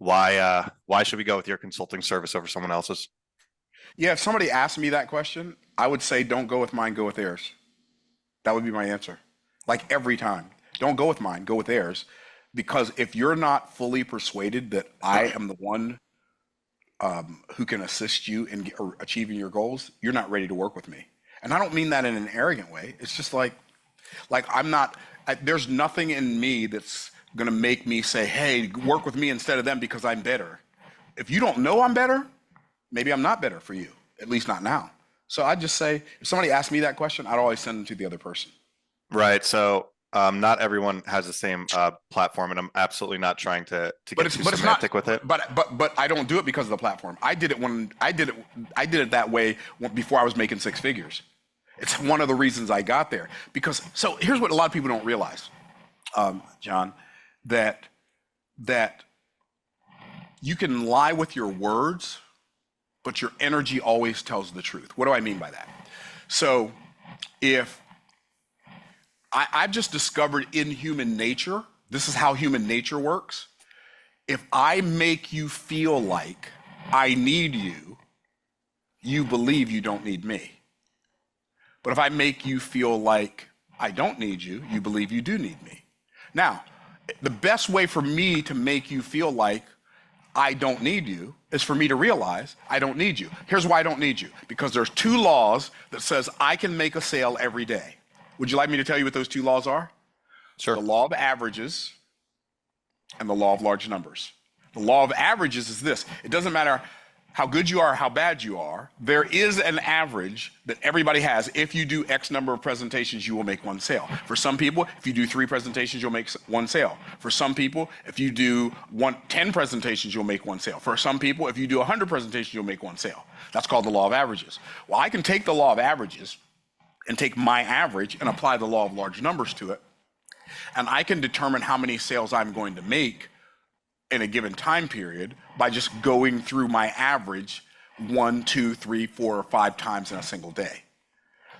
Why should we go with your consulting service over someone else's? Yeah, if somebody asked me that question, I would say don't go with mine, go with theirs. That would be my answer. Like every time. Don't go with mine, go with theirs. Because if you're not fully persuaded that I am the one who can assist you in achieving your goals, you're not ready to work with me. And I don't mean that in an arrogant way. It's just like I'm not, there's nothing in me that's going to make me say, hey, work with me instead of them because I'm better. If you don't know I'm better, maybe I'm not better for you, at least not now. So I'd just say, if somebody asked me that question, I'd always send them to the other person. Right. So not everyone has the same platform, and I'm absolutely not trying to But get it's too but it's not. semantic with it. But I don't do it because of the platform. I did it that way before I was making six figures. It's one of the reasons I got there. Because so here's what a lot of people don't realize, John, that you can lie with your words, but your energy always tells the truth. What do I mean by that? So if I've just discovered in human nature, this is how human nature works. If I make you feel like I need you, you believe you don't need me. But if I make you feel like I don't need you, you believe you do need me. Now, the best way for me to make you feel like I don't need you is for me to realize I don't need you. Here's why I don't need you. Because there's two laws that says I can make a sale every day. Would you like me to tell you what those two laws are? Sure. The law of averages and the law of large numbers. The law of averages is this. It doesn't matter how good you are, how bad you are. There is an average that everybody has. If you do X number of presentations, you will make one sale. For some people, if you do 3 presentations, you'll make one sale. For some people, if you do 10 presentations, you'll make one sale. For some people, if you do 100 presentations, you'll make one sale. That's called the law of averages. Well, I can take the law of averages and take my average and apply the law of large numbers to it. And I can determine how many sales I'm going to make in a given time period by just going through my average 1, 2, 3, 4, or 5 times in a single day.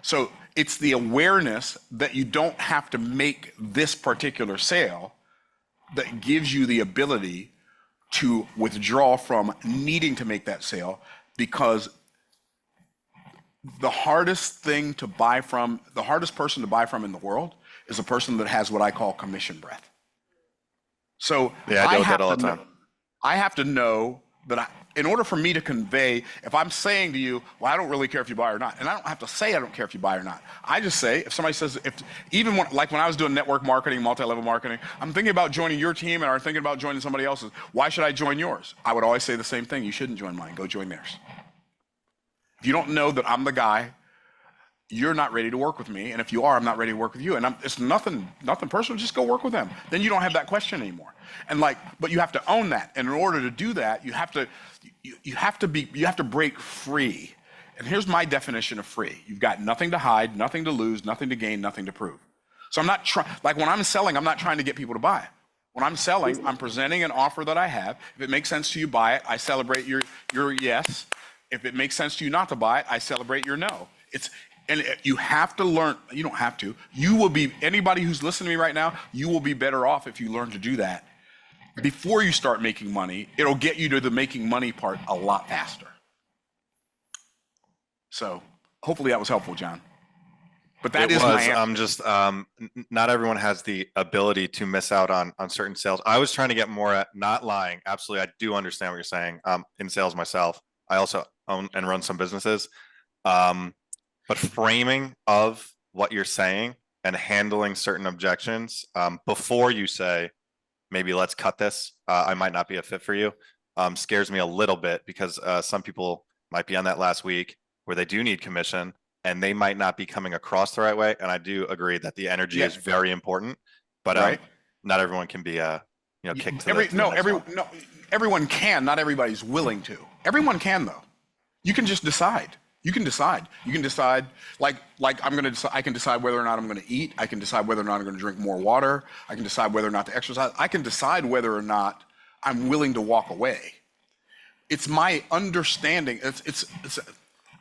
So it's the awareness that you don't have to make this particular sale that gives you the ability to withdraw from needing to make that sale, because the hardest person to buy from in the world is a person that has what I call commission breath. So Yeah, I deal with that all the time. I have to know that in order for me to convey, if I'm saying to you, well, I don't really care if you buy or not, and I don't have to say I don't care if you buy or not. I just say, if somebody says, like when I was doing network marketing, multi-level marketing, I'm thinking about joining your team and I'm thinking about joining somebody else's. Why should I join yours? I would always say the same thing. You shouldn't join mine. Go join theirs. If you don't know that I'm the guy, you're not ready to work with me. And if you are, I'm not ready to work with you. And it's nothing personal. Just go work with them. Then you don't have that question anymore. And but you have to own that. And in order to do that, you have to break free. And here's my definition of free. You've got nothing to hide, nothing to lose, nothing to gain, nothing to prove. So I'm not when I'm selling, I'm not trying to get people to buy. When I'm selling, I'm presenting an offer that I have. If it makes sense to you, buy it. I celebrate your yes. If it makes sense to you not to buy it, I celebrate your no. And you have to learn, you don't have to, anybody who's listening to me right now, you will be better off if you learn to do that. Before you start making money, it'll get you to the making money part a lot faster. So hopefully that was helpful, John. But that is my answer. I'm just, not everyone has the ability to miss out on certain sales. I was trying to get more at not lying. Absolutely. I do understand what you're saying. In sales myself, I also own and run some businesses. But framing of what you're saying and handling certain objections before you say, maybe let's cut this, I might not be a fit for you, scares me a little bit, because some people might be on that last week where they do need commission and they might not be coming across the right way. And I do agree that the energy is very important, but not everyone can be kicked to everyone can, not everybody's willing to. Everyone can, though. You can just decide. You can decide. You can decide, I can decide whether or not I'm going to eat. I can decide whether or not I'm going to drink more water. I can decide whether or not to exercise. I can decide whether or not I'm willing to walk away. It's my understanding.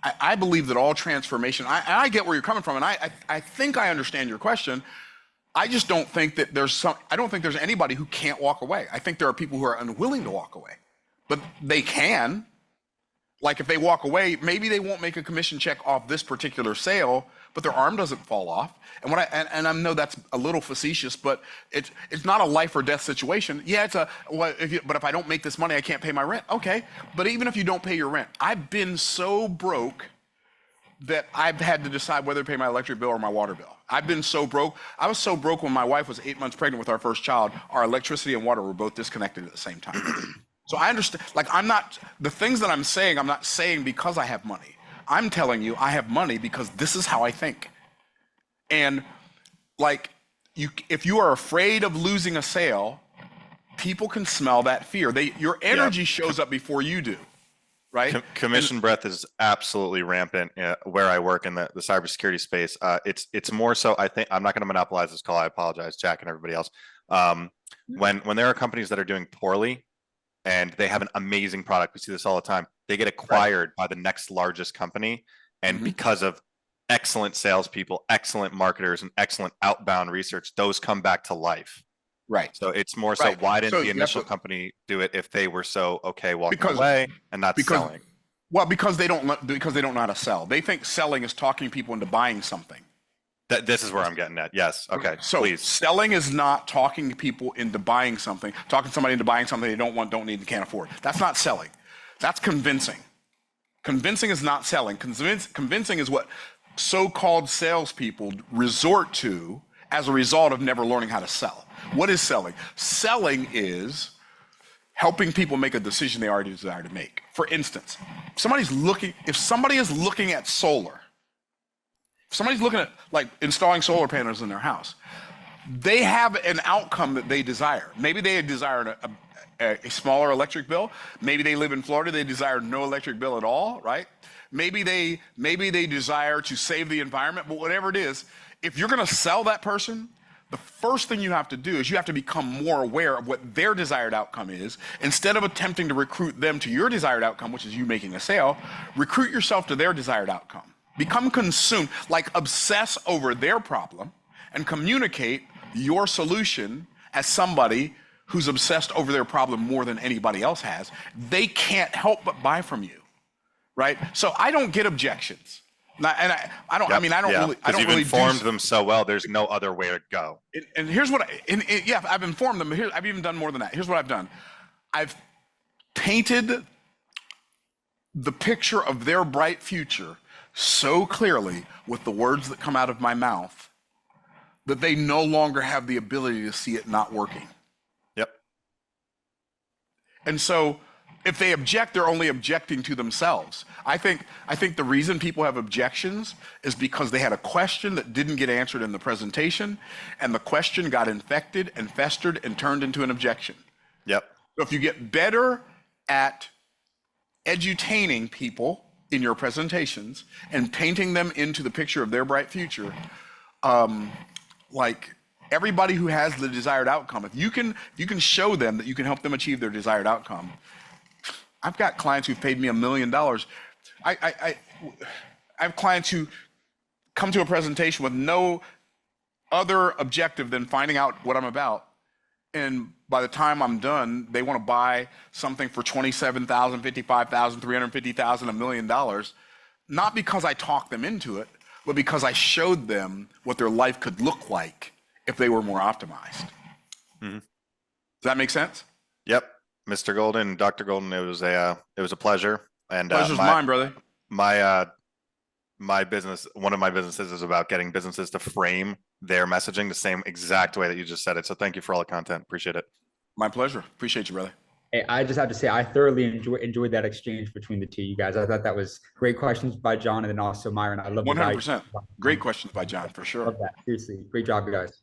I believe that all transformation, I get where you're coming from, and I think I understand your question, I just don't think that I don't think there's anybody who can't walk away. I think there are people who are unwilling to walk away, but they can. Like if they walk away, maybe they won't make a commission check off this particular sale, but their arm doesn't fall off. And and I know that's a little facetious, but it's not a life or death situation. Yeah, it's but if I don't make this money, I can't pay my rent. Okay, but even if you don't pay your rent, I've been so broke that I've had to decide whether to pay my electric bill or my water bill. I've been so broke. I was so broke when my wife was 8 months pregnant with our first child. Our electricity and water were both disconnected at the same time. So I understand, like the things that I'm not saying because I have money. I'm telling you I have money because this is how I think. And like, if you are afraid of losing a sale, people can smell that fear. Your energy shows up before you do, right? Commission breath is absolutely rampant where I work in the cybersecurity space. It's more so, I think, I'm not going to monopolize this call. I apologize, Jack and everybody else. When there are companies that are doing poorly, and they have an amazing product, we see this all the time, they get acquired by the next largest company. And because of excellent salespeople, excellent marketers, and excellent outbound research, those come back to life. Right. So it's more so, why didn't the initial company do it if they were so okay walking away and not selling? Well, because they don't know how to sell. They think selling is talking people into buying something. This is where I'm getting at. Yes. Okay. So please. Selling is not talking people into buying something, talking somebody into buying something they don't want, don't need, and can't afford. That's not selling. That's convincing. Convincing is not selling. Convincing is what so-called salespeople resort to as a result of never learning how to sell. What is selling? Selling is helping people make a decision they already desire to make. For instance, if somebody is looking at solar, if somebody's looking at like installing solar panels in their house, they have an outcome that they desire. Maybe they desire a smaller electric bill. Maybe they live in Florida, they desire no electric bill at all, right? Maybe they desire to save the environment, but whatever it is, if you're gonna sell that person, the first thing you have to do is you have to become more aware of what their desired outcome is. Instead of attempting to recruit them to your desired outcome, which is you making a sale, recruit yourself to their desired outcome. Become consumed, like obsess over their problem and communicate your solution as somebody who's obsessed over their problem more than anybody else has. They can't help but buy from you, right? So I don't get objections. I don't really informed them so well. There's no other way to go. And here's what I've informed them. I've even done more than that. Here's what I've done. I've painted the picture of their bright future so clearly with the words that come out of my mouth that they no longer have the ability to see it not working. Yep. And so if they object, they're only objecting to themselves. I think the reason people have objections is because they had a question that didn't get answered in the presentation, and the question got infected and festered and turned into an objection. Yep. So if you get better at edutaining people in your presentations and painting them into the picture of their bright future, like everybody who has the desired outcome, if you can show them that you can help them achieve their desired outcome. I've got clients who've paid me $1 million. I have clients who come to a presentation with no other objective than finding out what I'm about. And by the time I'm done, they want to buy something for $27,000, $55,000, $350,000, $1 million. Not because I talked them into it, but because I showed them what their life could look like if they were more optimized. Mm-hmm. Does that make sense? Yep. Mr. Golden, Dr. Golden, it was a pleasure. And pleasure's mine, brother. My business, one of my businesses is about getting businesses to frame their messaging the same exact way that you just said it. So thank you for all the content. Appreciate it. My pleasure. Appreciate you, brother. Hey, I just have to say, I thoroughly enjoyed that exchange between the two of you guys. I thought that was great questions by John and then also Myron. I love 100%. Great questions by John, for sure. Love that. Seriously. Great job, you guys.